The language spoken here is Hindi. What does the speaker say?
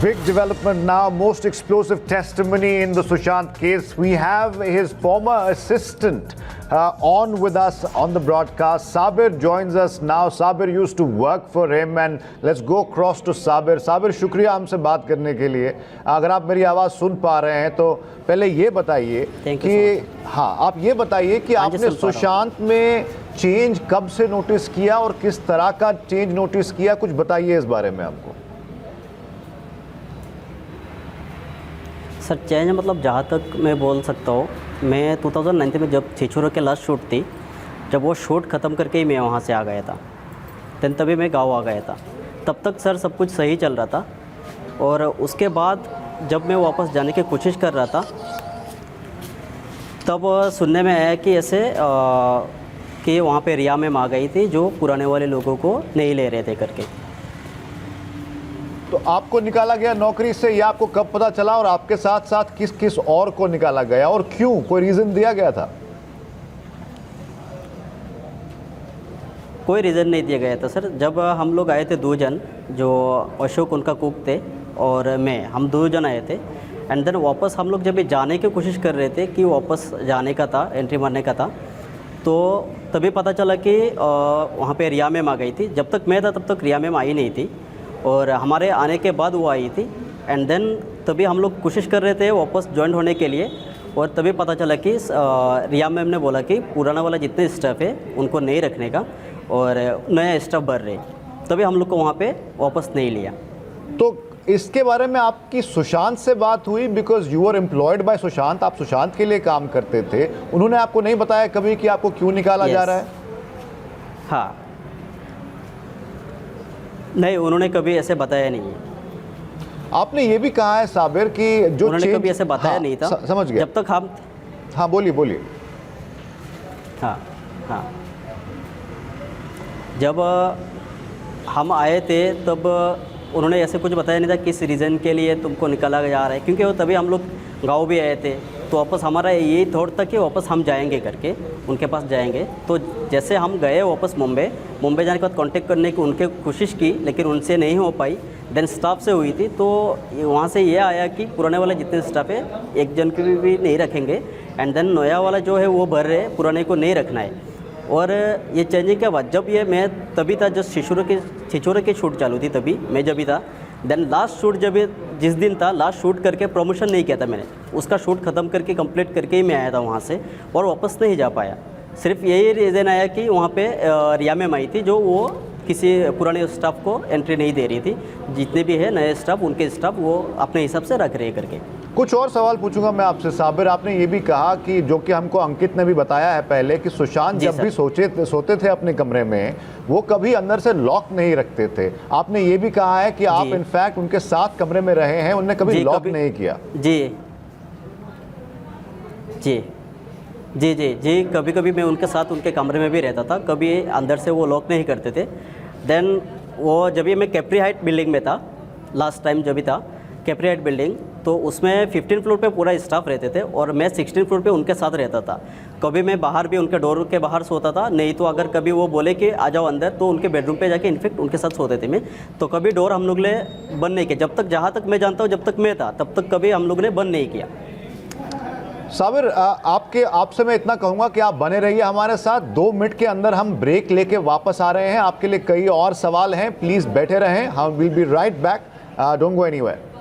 Big development now, most explosive testimony in the Sushant case. We have his former assistant on with us on the broadcast. Sabir joins us now. Sabir used to work for him and let's go across to Sabir. Sabir, शुक्रिया हमसे बात करने के लिए. अगर आप मेरी आवाज़ सुन पा रहे हैं तो पहले ये बताइए कि हाँ आप ये बताइए कि आपने सुशांत में चेंज कब से नोटिस किया और किस तरह का चेंज नोटिस किया, कुछ बताइए इस बारे में हमको. सर चेंज मतलब जहाँ तक मैं बोल सकता हूँ, मैं 2019 में जब छिछोरे के लास्ट शूट थी, जब वो शूट ख़त्म करके ही मैं वहाँ से आ गया था. देन तभी मैं गाँव आ गया था. तब तक सर सब कुछ सही चल रहा था. और उसके बाद जब मैं वापस जाने की कोशिश कर रहा था तब सुनने में आया कि ऐसे कि वहाँ पे रिया मैम आ गई थी जो पुराने वाले लोगों को नहीं ले रहे थे करके. तो आपको निकाला गया नौकरी से, या आपको कब पता चला और आपके साथ साथ किस किस और को निकाला गया और क्यों, कोई रीज़न दिया गया था? कोई रीज़न नहीं दिया गया था सर. जब हम लोग आए थे 2 जन, जो अशोक उनका कुक थे और मैं, हम 2 जन आए थे. एंड देन वापस हम लोग जब जाने की कोशिश कर रहे थे कि वापस जाने का था, एंट्री मारने का था, तो तभी पता चला कि वहाँ पे रिया मैम आ गई थी. जब तक मैं था तब तक रिया मैम आई नहीं थी और हमारे आने के बाद वो आई थी. एंड देन तभी हम लोग कोशिश कर रहे थे वापस ज्वाइन होने के लिए और तभी पता चला कि रिया मैम ने बोला कि पुराना वाला जितने स्टाफ है उनको नहीं रखने का और नया स्टाफ भर रहे. तभी हम लोग को वहाँ पे वापस नहीं लिया. तो इसके बारे में आपकी सुशांत से बात हुई? Because you are employed by Sushant, आप सुशांत के लिए काम करते थे. उन्होंने आपको नहीं बताया कभी कि आपको क्यों निकाला जा रहा है? हाँ, नहीं, उन्होंने कभी ऐसे बताया नहीं है. आपने ये भी कहा है साबिर कि जो उन्होंने कभी ऐसे बताया नहीं था. समझ गया. जब तक हम, हाँ बोलिए बोलिए. हाँ हाँ, जब हम आए थे तब उन्होंने ऐसे कुछ बताया नहीं था किस रीज़न के लिए तुमको निकाला जा रहा है, क्योंकि वो तभी हम लोग गाँव भी आए थे. तो वापस हमारा यही थॉट था कि वापस हम जाएंगे करके, उनके पास जाएंगे. तो जैसे हम गए वापस मुंबई जाने के बाद कांटेक्ट करने की उनके कोशिश की, लेकिन उनसे नहीं हो पाई. देन स्टाफ से हुई थी, तो वहाँ से ये आया कि पुराने वाले जितने स्टाफ है एक जन की भी नहीं रखेंगे. एंड देन नया वाला जो है वो भर रहे, पुराने को नहीं रखना है. और ये चेंजिंग के बाद जब ये मैं तभी था जब छिछोरे की शूट चालू थी, तभी मैं जब भी था. देन लास्ट शूट जब जिस दिन था, लास्ट शूट करके प्रमोशन नहीं किया था मैंने. उसका शूट ख़त्म करके कंप्लीट करके ही मैं आया था वहाँ से और वापस नहीं जा पाया. सिर्फ यही रीज़न आया कि वहाँ पे रिया मैम आई थी जो वो किसी पुराने स्टाफ को एंट्री नहीं दे रही थी. जितने भी है नए स्टाफ, उनके स्टाफ वो अपने हिसाब से रख रहे करके. कुछ और सवाल पूछूंगा मैं आपसे साबिर. आपने ये भी कहा कि जो कि हमको अंकित ने भी बताया है पहले कि सुशांत जब भी सोते थे अपने कमरे में, वो कभी अंदर से लॉक नहीं रखते थे. आपने ये भी कहा है कि आप इनफैक्ट उनके साथ कमरे में रहे हैं, उन्होंने कभी लॉक नहीं किया. जी जी जी जी जी कभी कभी मैं उनके साथ उनके कमरे में भी रहता था, कभी अंदर से वो लॉक नहीं करते थे. देन वो जब भी मैं कैप्री हाइट बिल्डिंग में था, लास्ट टाइम जब भी था कैप्री हाइट बिल्डिंग, तो उसमें 15 फ्लोर पे पूरा स्टाफ रहते थे और मैं 16 फ्लोर पे उनके साथ रहता था. कभी मैं बाहर भी उनके डोर के बाहर सोता था, नहीं तो अगर कभी वो बोले कि आ जाओ अंदर तो उनके बेडरूम पे जाके इनफेक्ट उनके साथ सोते थे मैं. तो कभी डोर हम लोग ने बंद नहीं किया. जब तक, जहाँ तक मैं जानता हूँ, जब तक मैं था तब तक कभी हम लोग ने बंद नहीं किया. साबिर, आपसे मैं इतना कहूँगा कि आप बने रहिए हमारे साथ. 2 मिनट के अंदर हम ब्रेक लेके वापस आ रहे हैं. आपके लिए कई और सवाल हैं, प्लीज़ बैठे रहें. हम will be right back. Don't go anywhere.